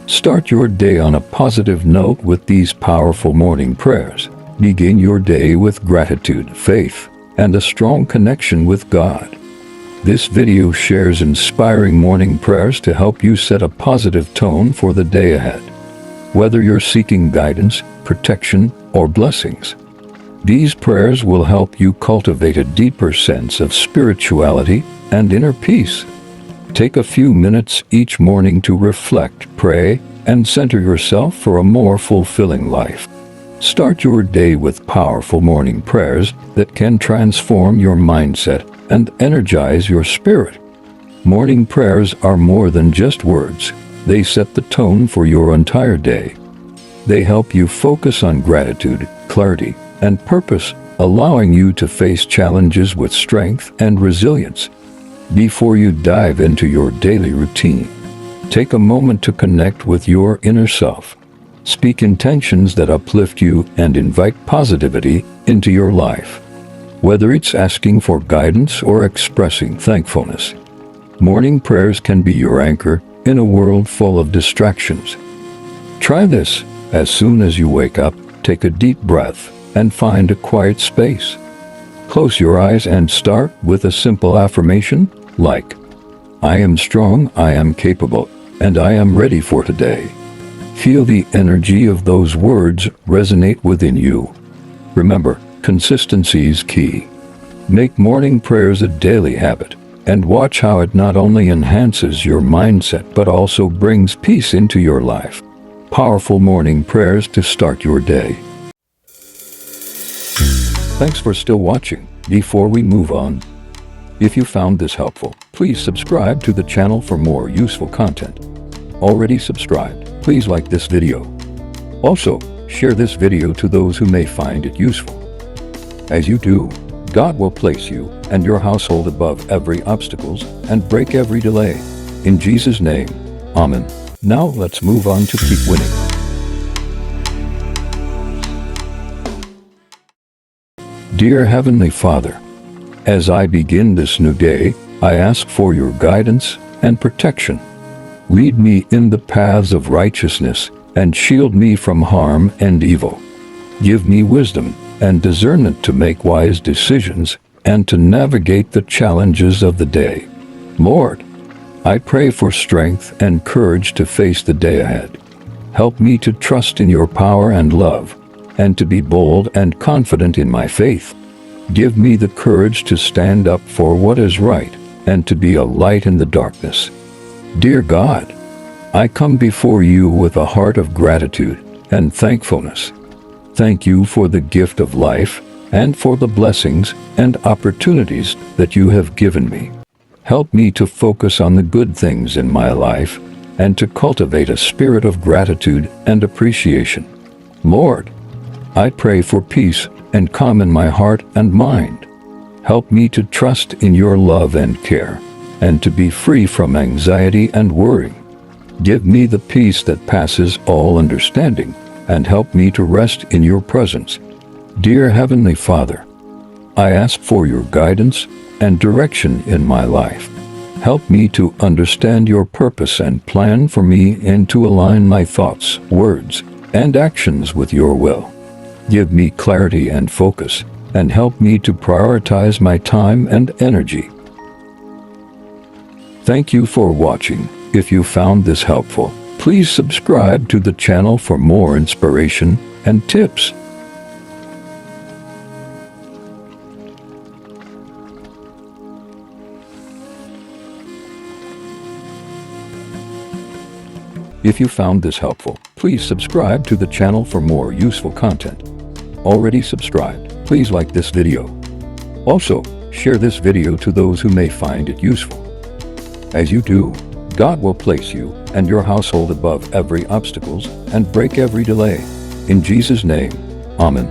Start your day on a positive note with these powerful morning prayers. Begin your day with gratitude, faith, and a strong connection with God. This video shares inspiring morning prayers to help you set a positive tone for the day ahead. Whether you're seeking guidance, protection, or blessings, these prayers will help you cultivate a deeper sense of spirituality and inner peace. Take a few minutes each morning to reflect, pray, and center yourself for a more fulfilling life. Start your day with powerful morning prayers that can transform your mindset and energize your spirit. Morning prayers are more than just words. They set the tone for your entire day. They help you focus on gratitude, clarity, and purpose, allowing you to face challenges with strength and resilience. Before you dive into your daily routine, take a moment to connect with your inner self. Speak intentions that uplift you and invite positivity into your life. Whether it's asking for guidance or expressing thankfulness, morning prayers can be your anchor in a world full of distractions. Try this. As soon as you wake up, take a deep breath and find a quiet space. Close your eyes and start with a simple affirmation like, "I am strong, I am capable, and I am ready for today." Feel the energy of those words resonate within you. Remember, consistency is key. Make morning prayers a daily habit, and watch how it not only enhances your mindset but also brings peace into your life. Powerful morning prayers to start your day. Thanks for still watching. Before we move on, if you found this helpful, please subscribe to the channel for more useful content. Already subscribed, please like this video. Also, share this video to those who may find it useful. As you do, God will place you and your household above every obstacles and break every delay. In Jesus' name, Amen. Now let's move on to keep winning. Dear Heavenly Father, as I begin this new day, I ask for your guidance and protection. Lead me in the paths of righteousness and shield me from harm and evil. Give me wisdom and discernment to make wise decisions and to navigate the challenges of the day. Lord, I pray for strength and courage to face the day ahead. Help me to trust in your power and love, and to be bold and confident in my faith. Give me the courage to stand up for what is right and to be a light in the darkness. Dear God, I come before you with a heart of gratitude and thankfulness. Thank you for the gift of life and for the blessings and opportunities that you have given me. Help me to focus on the good things in my life and to cultivate a spirit of gratitude and appreciation. Lord, I pray for peace and calm in my heart and mind. Help me to trust in your love and care, and to be free from anxiety and worry. Give me the peace that passes all understanding, and help me to rest in your presence. Dear Heavenly Father, I ask for your guidance and direction in my life. Help me to understand your purpose and plan for me and to align my thoughts, words, and actions with your will. Give me clarity and focus, and help me to prioritize my time and energy. Thank you for watching. If you found this helpful, please subscribe to the channel for more inspiration and tips. If you found this helpful, please subscribe to the channel for more useful content. Already subscribed, please like this video. Also, share this video to those who may find it useful. As you do, God will place you and your household above every obstacles and break every delay. In Jesus' name, Amen.